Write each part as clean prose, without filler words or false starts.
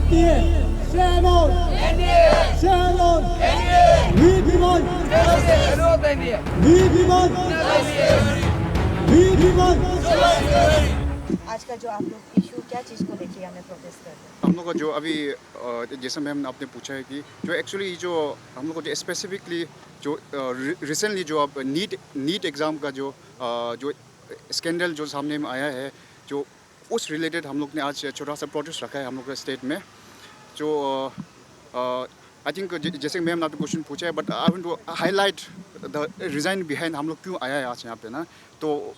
NDA, shame on, shame on, we demand, we demand, we demand. आज का जो आप लोग इशू क्या चीज़ को लेके हमें प्रोटेस्ट कर रहे हैं? हम लोग का जो अभी जैसा मैम आपने पूछा है कि जो एक्चुअली जो हम लोग को जो स्पेसिफिकली जो रिसेंटली जो अब नीट एग्ज़ाम का जो स्कैंडल जो सामने में आया है, जो उस रिलेटेड हम लोग ने आज छोटा सा प्रोटेस्ट रखा है हम लोग के स्टेट में। जो आई थिंक जैसे मैम ने आपने क्वेश्चन पूछा है, but I want to highlight the reason behind हम लोग क्यों आया है आज यहाँ पे ना। तो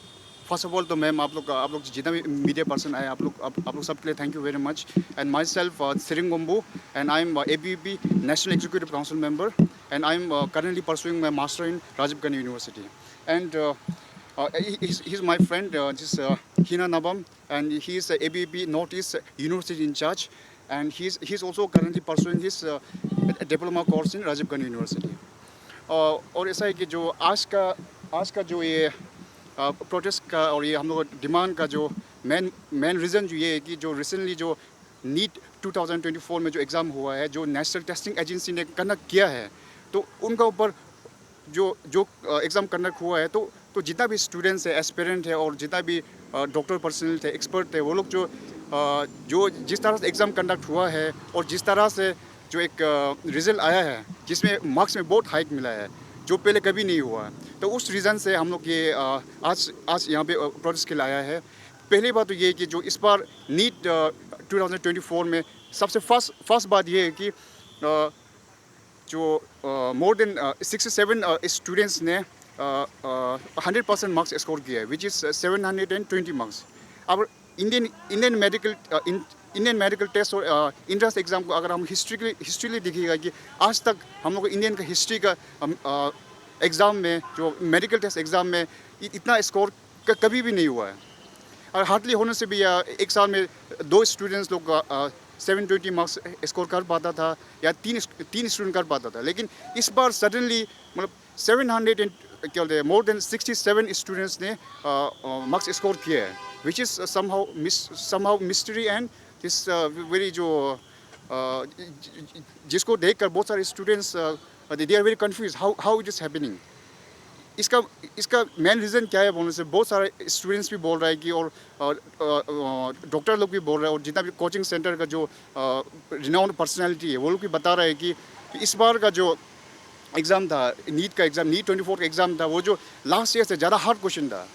फर्स्ट ऑफ ऑल तो मैम आप लोग जितना भी मीडिया पर्सन आए आप लोग सबके लिए thank you very much. And my self Tshering Gombu and I am ABUP national executive council member and I am currently pursuing my master in Rajiv Gandhi University. And he's my friend, Hina Nabam, and he's ABUP Northeast University in charge, and he's also currently pursuing his diploma course in Rajiv Gandhi University. और ऐसा है कि जो आज का जो ये protest का और ये हम लोग डिमांड का जो मेन रीज़न जो ये है कि जो रिसेंटली जो नीट 2024 में जो एग्ज़ाम हुआ है, जो नेशनल टेस्टिंग एजेंसी ने कंडक्ट किया है, तो उनका ऊपर जो एग्ज़ाम कंडक्ट हुआ है, तो जितना भी स्टूडेंट्स है, एस्पिरेंट है और जितना भी डॉक्टर पर्सनल थे, एक्सपर्ट थे, वो लोग जो जिस तरह से एग्ज़ाम कंडक्ट हुआ है और जिस तरह से जो एक रिज़ल्ट आया है जिसमें मार्क्स में बहुत हाइक मिला है जो पहले कभी नहीं हुआ है, तो उस रीज़न से हम लोग ये आज यहाँ पे प्रोटेस्ट के लिए आया है। पहली बात तो ये है कि जो इस बार नीट 2024 में सबसे फर्स्ट बात ये है कि जो मोर देन 67 स्टूडेंट्स ने 100% मार्क्स स्कोर किया है, विच इज़ 720 मार्क्स। अब इंडियन मेडिकल टेस्ट और इंट्रेंस एग्ज़ाम को अगर हम हिस्ट्री देखिएगा कि आज तक हम लोग इंडियन का हिस्ट्री का एग्ज़ाम में जो मेडिकल टेस्ट एग्ज़ाम में इतना स्कोर कभी भी नहीं हुआ है। और हार्डली होने से भी एक साल में 2 स्टूडेंट्स लोग 720 मार्क्स स्कोर कर पाता था या तीन स्टूडेंट कर पाता था, लेकिन इस बार सडनली मतलब 700 क्या बोलते हैं मोर देन 67 स्टूडेंट्स ने मार्क्स स्कोर किया है, which is somehow mystery and this very जो जिसको देखकर बहुत सारे students they are very confuse how it is happening. इसका मेन रीज़न क्या है बोलने से बहुत सारे स्टूडेंट्स भी बोल रहा है कि और डॉक्टर लोग भी बोल रहे हैं और जितना भी कोचिंग सेंटर का जो रिनाउंड पर्सनालिटी है वो लोग भी बता रहे हैं कि इस बार का जो एग्ज़ाम था नीट 24 का एग्ज़ाम था, वो जो लास्ट ईयर से ज़्यादा हार्ड क्वेश्चन था।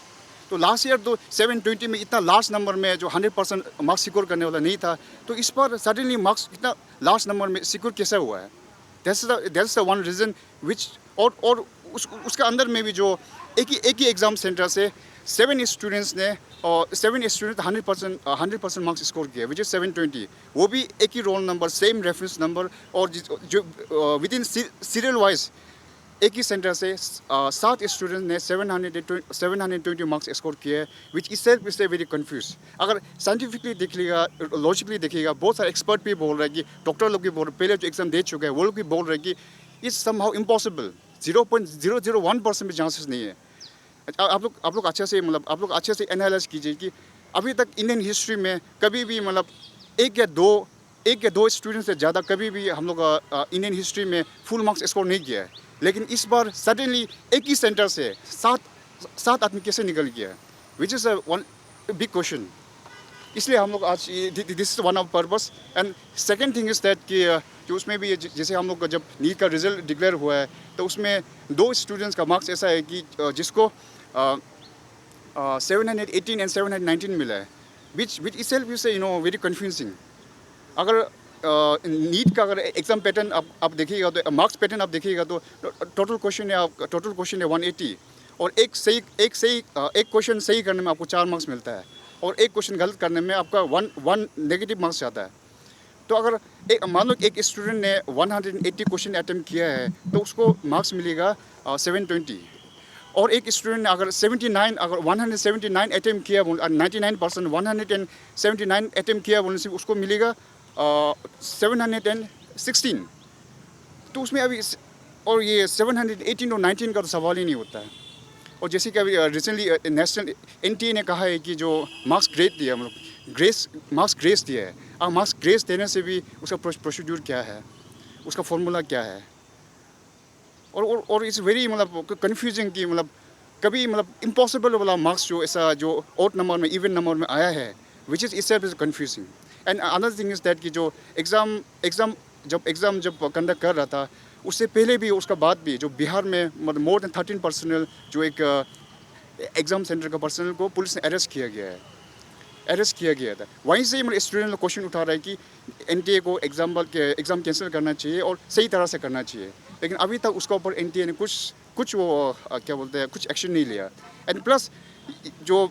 तो लास्ट ईयर तो 720 में इतना लास्ट नंबर में जो 100% मार्क्स सिक्योर करने वाला नहीं था, तो इस बार सडनली मार्क्स इतना लास्ट नंबर में सिक्योर कैसे हुआ है? दैट्स द वन रीज़न विच और उसका अंदर में भी जो एक ही एग्ज़ाम सेंटर से 7 स्टूडेंट्स ने और 7 स्टूडेंट 100% मार्क्स स्कोर किया, विच इज़ 720। वो भी एक ही roll number, same reference number, और जो विद इन सीरियल वाइज एक ही सेंटर से 7 स्टूडेंट ने 720 मार्क्स स्कोर किया है, विच इटसेल्फ इज वेरी कंफ्यूज। अगर साइंटिफिकली देखिएगा, लॉजिकली देखिएगा, बहुत सारे एक्सपर्ट भी बोल रहे हैं कि डॉक्टर लोग भी बोल रहे, पहले जो एग्ज़ाम दे चुके हैं वो लोग भी बोल रहे हैं कि इट्स समहाउ इम्पॉसिबल, 0.001% भी चांसेस नहीं है। आप लोग अच्छे से एनालाइज कीजिए कि अभी तक इंडियन हिस्ट्री में कभी भी मतलब एक या दो स्टूडेंट से ज़्यादा कभी भी हम लोग इंडियन हिस्ट्री में फुल मार्क्स स्कोर नहीं किया है, लेकिन इस बार सडनली एक ही सेंटर से सात आदमी कैसे निकल गया है, which is one big question. इसलिए हम लोग आज this is one of purpose. And second thing is that कि जो उसमें भी जैसे हम लोग का जब नीट का रिजल्ट डिक्लेयर हुआ है, तो उसमें 2 स्टूडेंट्स का मार्क्स ऐसा है कि जिसको 718 एंड 719 मिला है, विच इटसेल्फ इज वेरी कन्फ्यूजिंग। अगर नीट का अगर एग्ज़ाम पैटर्न आप देखिएगा, तो मार्क्स पैटर्न आप देखिएगा, तो टोटल क्वेश्चन है 180, और एक क्वेश्चन सही करने में आपको 4 मार्क्स मिलता है, और एक क्वेश्चन गलत करने में आपका वन नेगेटिव मार्क्स जाता है। तो अगर मान लो एक स्टूडेंट ने 180 क्वेश्चन अटैम्प्ट किया है, तो उसको मार्क्स मिलेगा 720, और एक स्टूडेंट ने अगर 179 अटैम्प्ट किया, 99% 179 अटैम्प्ट किया बोलने से उसको मिलेगा 716। तो उसमें अभी और ये 718 और 19 का तो सवाल ही नहीं होता है। और जैसे कि अभी रिसेंटली नेशनल NTA ने कहा है कि जो मार्क्स ग्रेड दिया, मतलब मार्क्स ग्रेस दिया है। अब मार्क्स ग्रेस देने से भी उसका प्रोसीड्यूर क्या है, उसका फॉर्मूला क्या है, और इट्स वेरी मतलब कन्फ्यूजिंग कि मतलब कभी मतलब इम्पॉसिबल वाला मार्क्स जो ऐसा जो ऑड नंबर में इवन नंबर में आया है, which is itself is confusing. And another thing is that कि जो एग्ज़ाम जब कंडक्ट कर रहा था, उससे पहले भी उसका बाद भी जो बिहार में मतलब मोर देन 13 पर्सनल जो एक एग्ज़ाम सेंटर का पर्सनल को पुलिस ने अरेस्ट किया गया था। वहीं से मतलब स्टूडेंट लोग क्वेश्चन उठा रहा है कि एनटीए को एग्ज़ाम कैंसिल करना चाहिए और सही तरह से करना चाहिए, लेकिन अभी तक उसके ऊपर एनटीए ने कुछ वो क्या बोलते हैं कुछ एक्शन नहीं लिया। एंड प्लस जो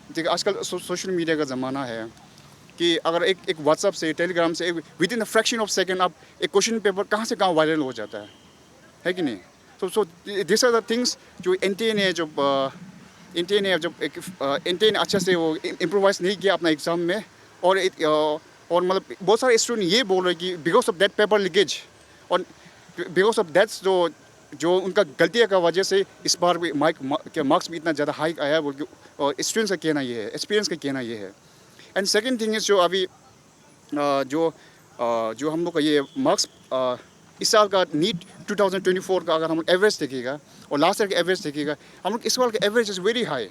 देखिए आजकल सोशल मीडिया का ज़माना है कि अगर एक व्हाट्सअप से टेलीग्राम से with in a fraction of second आप एक क्वेश्चन पेपर कहाँ से कहाँ वायरल हो जाता है कि नहीं। So this are the things जो एनटीए ने अच्छा से वो इम्प्रोवाइज़ नहीं किया अपना एग्ज़ाम में। और मतलब बहुत सारे स्टूडेंट ये बोल रहे हैं कि because of that paper leakage और बिकॉज ऑफ दैट्स जो उनका गलतियों का वजह से इस बार भी मार्क्स में इतना ज़्यादा हाइक आया बोल के और स्टूडेंट्स का कहना ये है, एक्सपीरियंस का कहना ये है। एंड सेकेंड थिंग इज़ जो अभी जो हम लोग का ये मार्क्स इस साल का नीट 2024 का अगर हम लोग एवरेज देखेगा और लास्ट ईयर का एवरेज देखेगा, हम लोग इस साल का एवरेज इज़ वेरी हाई।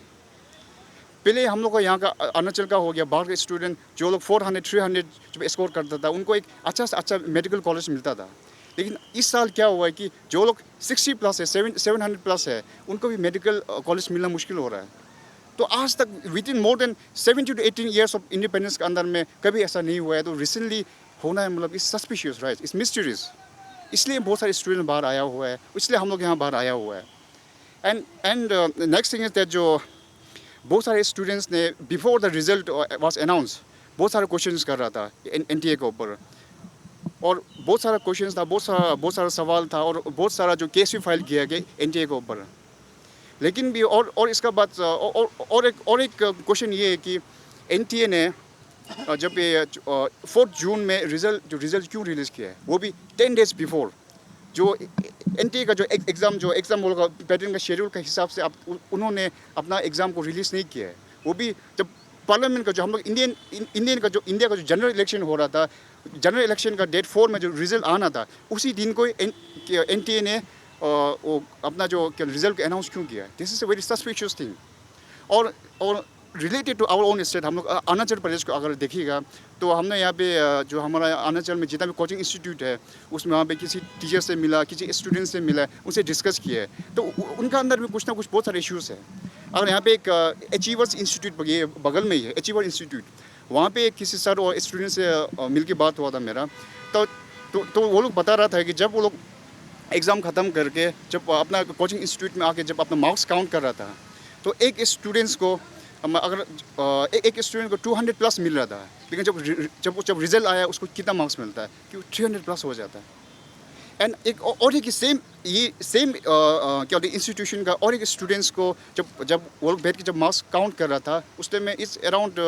पहले हम लोग का यहाँ का अरुणाचल का हो गया, बाहर के स्टूडेंट जो लोग 400-300 जब स्कोर करता था उनको एक अच्छा से अच्छा मेडिकल कॉलेज मिलता था। लेकिन इस साल क्या हुआ है कि जो लोग 60 प्लस है, 700 प्लस है, उनको भी मेडिकल कॉलेज मिलना मुश्किल हो रहा है। तो आज तक with in more than 17 to 18 years of independence के अंदर में कभी ऐसा नहीं हुआ है। तो रिसेंटली होना है मतलब इस सस्पिशियस, राइट, इस मिस्टीरियस, इसलिए बहुत सारे स्टूडेंट बाहर आया हुआ है, इसलिए हम लोग यहाँ बाहर आया हुआ है। And next thing is that जो बहुत सारे स्टूडेंट्स ने before the result was announce बहुत सारे क्वेश्चंस कर रहा था एनटीए के ऊपर, और बहुत सारा क्वेश्चंस था, बहुत सारा सवाल था, और बहुत सारा जो केस भी फाइल किया गया एनटीए के ऊपर। लेकिन भी और इसका बाद और एक क्वेश्चन ये है कि एनटीए ने जब ये 4 जून में रिज़ल्ट क्यों रिलीज़ किया है, वो भी 10 डेज बिफोर जो एनटीए का जो एग्ज़ाम का पैटर्न का शेड्यूल के हिसाब से उन्होंने अपना एग्ज़ाम को रिलीज़ नहीं किया है। वो भी जब पार्लियामेंट का जो हम लोग इंडिया का जो जनरल इलेक्शन हो रहा था, जनरल इलेक्शन का डेट 4 में जो रिज़ल्ट आना था, उसी दिन को एनटीए ने वो अपना जो रिज़ल्ट अनाउंस क्यों किया। This is a very suspicious thing. और related to our own state, हम लोग अरुणाचल प्रदेश को अगर देखिएगा तो हमने यहाँ पे जो हमारा अरुणाचल में जितना भी कोचिंग इंस्टीट्यूट है उसमें वहाँ पे किसी टीचर से मिला, किसी स्टूडेंट से मिला, उनसे डिस्कस किया है, तो उनका अंदर भी कुछ ना कुछ बहुत सारे इश्यूज़ है। अगर यहाँ पे एक अचीवर्स इंस्टीट्यूट ये बगल में ही है, अचीवर इंस्टीट्यूट, वहाँ पे किसी सर और स्टूडेंट से मिल के बात हुआ था मेरा, तो वो लोग बता रहा था कि जब वो लोग एग्ज़ाम ख़त्म करके जब अपना कोचिंग इंस्टीट्यूट में आके जब अपना मार्क्स काउंट कर रहा था, तो एक स्टूडेंट्स को अगर एक स्टूडेंट को 200 प्लस मिल रहा था, लेकिन जब रिजल्ट आया उसको कितना मार्क्स मिलता है कि 300 प्लस हो जाता है। एंड एक और एक सेम क्या होता है इंस्टीट्यूशन का और एक स्टूडेंट्स को जब वो लोग बैठ के जब मार्क्स काउंट कर रहा था उस टाइम में इट्स अराउंड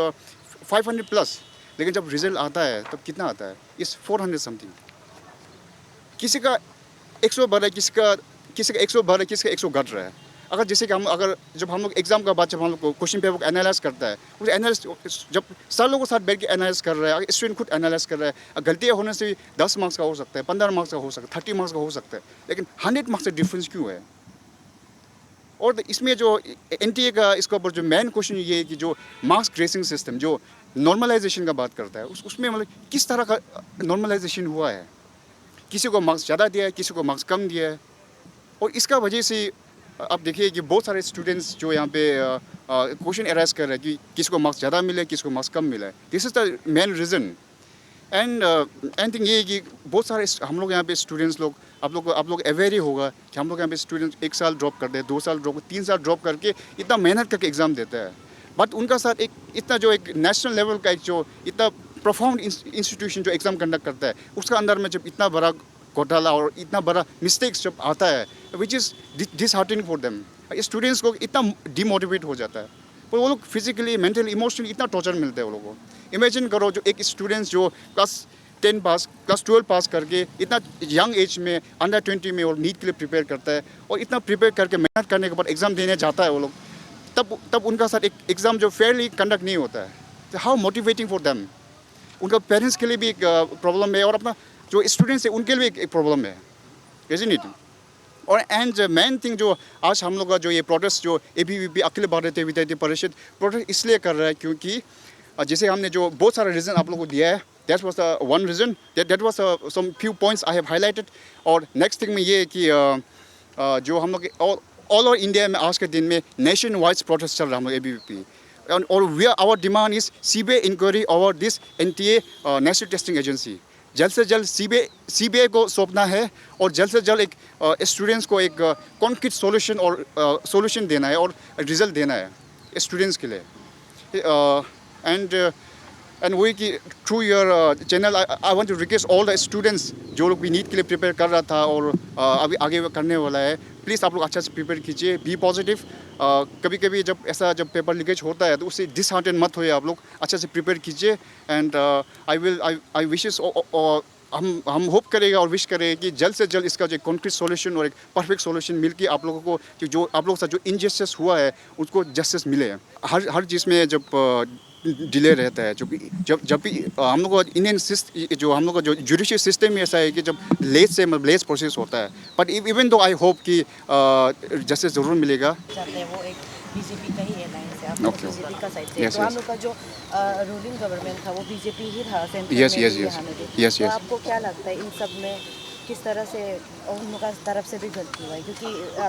500 प्लस, लेकिन जब रिजल्ट आता है तब कितना आता है, इट्स 400 समथिंग। किसी का 112, किसी का 112, किसी का 100 घट रहा है। अगर जैसे कि जब हम लोग एग्ज़ाम का बाद जब हम लोग क्वेश्चन पेपर को एनालाइज करता है, उस एनालिस जब सर लोगों के साथ बैठ के एनालाइज कर रहा है, स्टूडेंट खुद एनालाइज कर रहा है, गलतियाँ होने से 10 मार्क्स का हो सकता है, 15 मार्क्स का हो सकता है, 30 मार्क्स का हो सकता है, लेकिन 100 मार्क्स का डिफरेंस क्यों है। और इसमें जो एनटीए का इसके ऊपर जो मेन क्वेश्चन ये है कि जो मार्क्स ग्रेसिंग सिस्टम जो नॉर्मलाइजेशन का बात करता है, उसमें मतलब किस तरह का नॉर्मलाइजेशन हुआ है। किसी को मार्क्स ज़्यादा दिया है, किसी को मार्क्स कम दिया है, और इसका वजह से आप देखिए कि बहुत सारे स्टूडेंट्स जो यहाँ पे क्वेश्चन अराइज कर रहे हैं कि किसी को मार्क्स ज़्यादा मिले, किसी को मार्क्स कम मिला है। This is the main reason. And thing ये है कि बहुत सारे हम लोग यहाँ पे स्टूडेंट्स लोग आप लोग अवेयर ही होगा कि हम लोग यहाँ पे स्टूडेंट्स 1 साल ड्रॉप करते हैं, 2 साल ड्रॉप, 3 साल ड्रॉप करके इतना मेहनत करके एग्ज़ाम देता है, बट उनका साथ एक इतना जो एक नेशनल लेवल का एक जो इतना प्रोफाउंड इंस्टीट्यूशन जो एग्ज़ाम कंडक्ट करता है, उसका अंदर में जब इतना बड़ा घोटाला और इतना बड़ा मिस्टेक्स जब आता है, which is disheartening for them, students को इतना डिमोटिवेट हो जाता है, पर वो लोग फिजिकली, मेंटली, इमोशनली इतना टॉर्चर मिलता है वो लोगों को। इमेजिन करो जो एक स्टूडेंट्स जो क्लास 10 पास, क्लास 12 पास करके इतना यंग एज में अंडर 20 में और नीट के लिए प्रिपेयर करता है, और इतना प्रिपेयर करके मेहनत करने के बाद एग्ज़ाम देने जाता है वो लोग, तब उनका साथ एक एग्ज़ाम जो फेयरली कंडक्ट नहीं होता है। How motivating for them. उनका पेरेंट्स के लिए भी एक प्रॉब्लम है और अपना जो स्टूडेंट्स है उनके लिए भी एक प्रॉब्लम है, isn't it? और एंड मेन थिंग जो आज हम लोग का जो ये प्रोटेस्ट जो ABVP अखिल भारतीय विद्यार्थी परिषद प्रोटेस्ट इसलिए कर रहा है क्योंकि जैसे हमने जो बहुत सारा रीज़न आप लोगों को दिया है, that was the one reason, that was some few points I have highlighted. और नेक्स्ट थिंग में ये है कि जो हम लोग ऑल ओवर इंडिया में आज के दिन में नेशन वाइड प्रोटेस्ट चल रहा है हम लोग ABVP. और we our demand is CBI inquiry over this NTA national testing agency. जल्द से जल्द CBI को सौंपना है और जल्द से जल्द एक स्टूडेंट्स को एक कॉन्क्रीट सॉल्यूशन और सॉल्यूशन देना है और रिजल्ट देना है स्टूडेंट्स के लिए. एंड वही कि through your channel I want to request all the students जो लोग भी नीट के लिए प्रिपेयर कर रहा था और अभी आगे करने वाला है, प्लीज़ आप लोग अच्छा से प्रिपेयर कीजिए, बी पॉजिटिव. कभी कभी जब पेपर लीकेज होता है तो उससे डिसहार्टेन मत होइए, आप लोग अच्छा से प्रिपेयर कीजिए. एंड आई विशेस हम होप करेगा और विश करें कि जल्द से जल्द इसका जो कॉन्क्रीट सॉल्यूशन और एक परफेक्ट सॉल्यूशन मिल के आप लोगों को जो आप लोगों के साथ जो इनजस्टिस हुआ है उसको जस्टिस मिले. हर चीज़ में जब डिले रहता है, जब भी हम लोग का इंडियन जो हम लोग का जो जुडिशियल सिस्टम में ऐसा है कि जब लेट प्रोसेस होता है, but even though I hope कि जस्टिस ज़रूर मिलेगा. चाहते हैं वो एक बीजेपी का ही अलायंस है, आप लोग Okay. बीजेपी का साइड से. Yes, तो हम yes. लोग का जो रूलिंग गवर्नमेंट था वो बीजेपी ही था सेंट्रल Yes, में yes, भी, yes. यहाँ में भी. Yes, तो yes. आपको क्या लगता है इन सब में किस तरह से उन लोगों की तरफ से भी गलती हुआ है, क्योंकि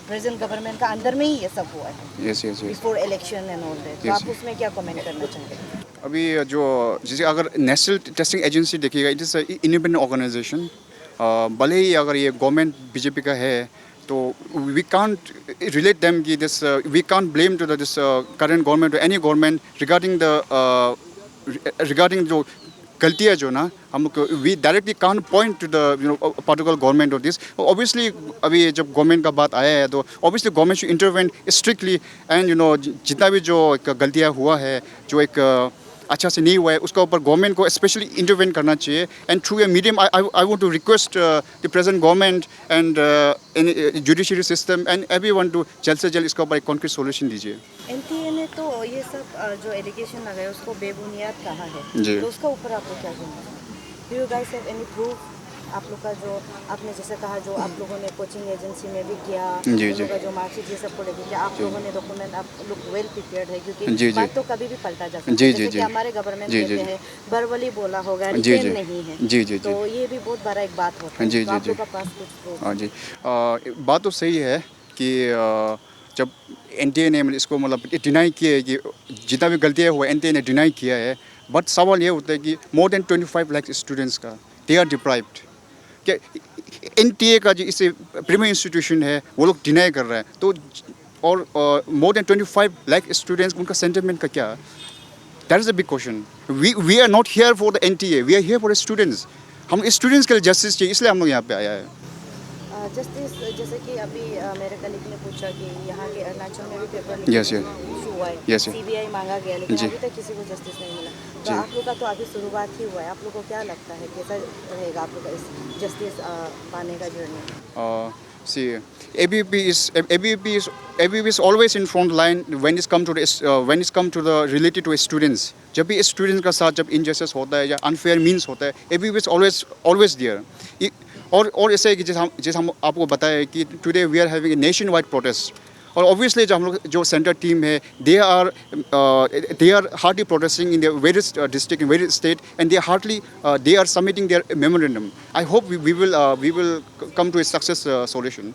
प्रेजेंट गवर्नमेंट का अंदर में ही ये सब हुआ है yes yes yes. Before election and all that. तो Yes, आप yes. उसमें क्या कमेंट करना चाहेंगे? अभी जो जैसे अगर नेशनल टेस्टिंग एजेंसी देखिएगा, इट इज़ इंडिपेंडेंट ऑर्गेनाइजेशन. भले ही अगर ये गवर्नमेंट बीजेपी का है तो वी कांट रिलेट देम कि this we can't blame to this current government any government regarding जो गलतियाँ जो ना हम लोग we directly can't point to the particular government of this. Obviously अभी जब गवर्नमेंट का बात आया है तो obviously government should intervene strictly and जितना भी जो एक गलतियाँ हुआ है जो एक अच्छा से नहीं हुआ है उसका ऊपर गवर्नमेंट को स्पेशली इंटरवेन करना चाहिए. And through a medium I want to request the present government and judiciary system and everyone to जल्द से जल्द इसका ऊपर एक कॉन्क्रीट सॉल्यूशन दीजिए. NTA ने तो ये सब जो एलिगेशन लगाया उसको बेबुनियाद कहा है, जी. तो उसका ऊपर आपको क्या कहना है? Do you guys have any proof? आप लोग का जो आपने जैसे कहा जो आप लोगों ने कोचिंग एजेंसी में भी किया, जी, उन जी. लोगों का जो मार्कशीट ये सब को लेके किया, आप लोगों ने डॉक्यूमेंट आप लोग वेल प्रिपेयर्ड है, जी, क्योंकि जी. बात तो कभी भी पलटा जा सकती जी, है. जी, जैसे जी. कि हमारे गवर्नमेंट जी, कहते जी. हैं वर्बली बोला होगा, जी, रिटेन जी. नहीं है. जी, जी, तो ये भी बहुत बड़ा एक बात होता है. जी, तो जी, आप जी. लोग का पास कुछ proof हाँ जी. बात तो सही है कि जब NTA ने इसको मतलब डिनाई किया है कि जितना भी गलतियाँ हुआ NTA ने डिनाई किया है, बट सवाल ये होता है कि मोर देन 25 लाख स्टूडेंट्स का दे आर डिप्राइव्ड. क्या NTA का जो इससे प्रीमियर इंस्टीट्यूशन है वो लोग डिनाई कर रहे हैं, तो और मोर देन 25 लाख स्टूडेंट्स उनका सेंटिमेंट का क्या? That is a big question. We are not here for the NTA, we are here for students. हम स्टूडेंट्स के लिए जस्टिस चाहिए, इसलिए हम लोग यहाँ पे आया है. जस्टिस जैसे कि अभी मेरे कलीग ने पूछा कि यहाँ के अरुणाचल में भी पेपर Yes, yes. इशू हुआ है, Yes, yes. CBI मांगा गया, लेकिन जी. अभी तक किसी को जस्टिस नहीं मिला. तो जी. आप लोग का तो अभी शुरुआत ही हुआ है, आप लोग को क्या लगता है कैसा रहेगा आप लोग का इस जस्टिस पाने का journey? See, ABVP is always in front line when it's come to the related to students. जब भी स्टूडेंट्स का साथ जब इनजस्टिस होता है या अनफेयर मीन्स होता है, ABVP is always there. और ऐसे है कि जैसे हम आपको बताया कि today we are having a nation wide protest. और ऑब्वियसली जो हम लोग जो सेंटर टीम है they are hardly protesting in the various district in various state and they are submitting their memorandum. I hope we will come to a success solution.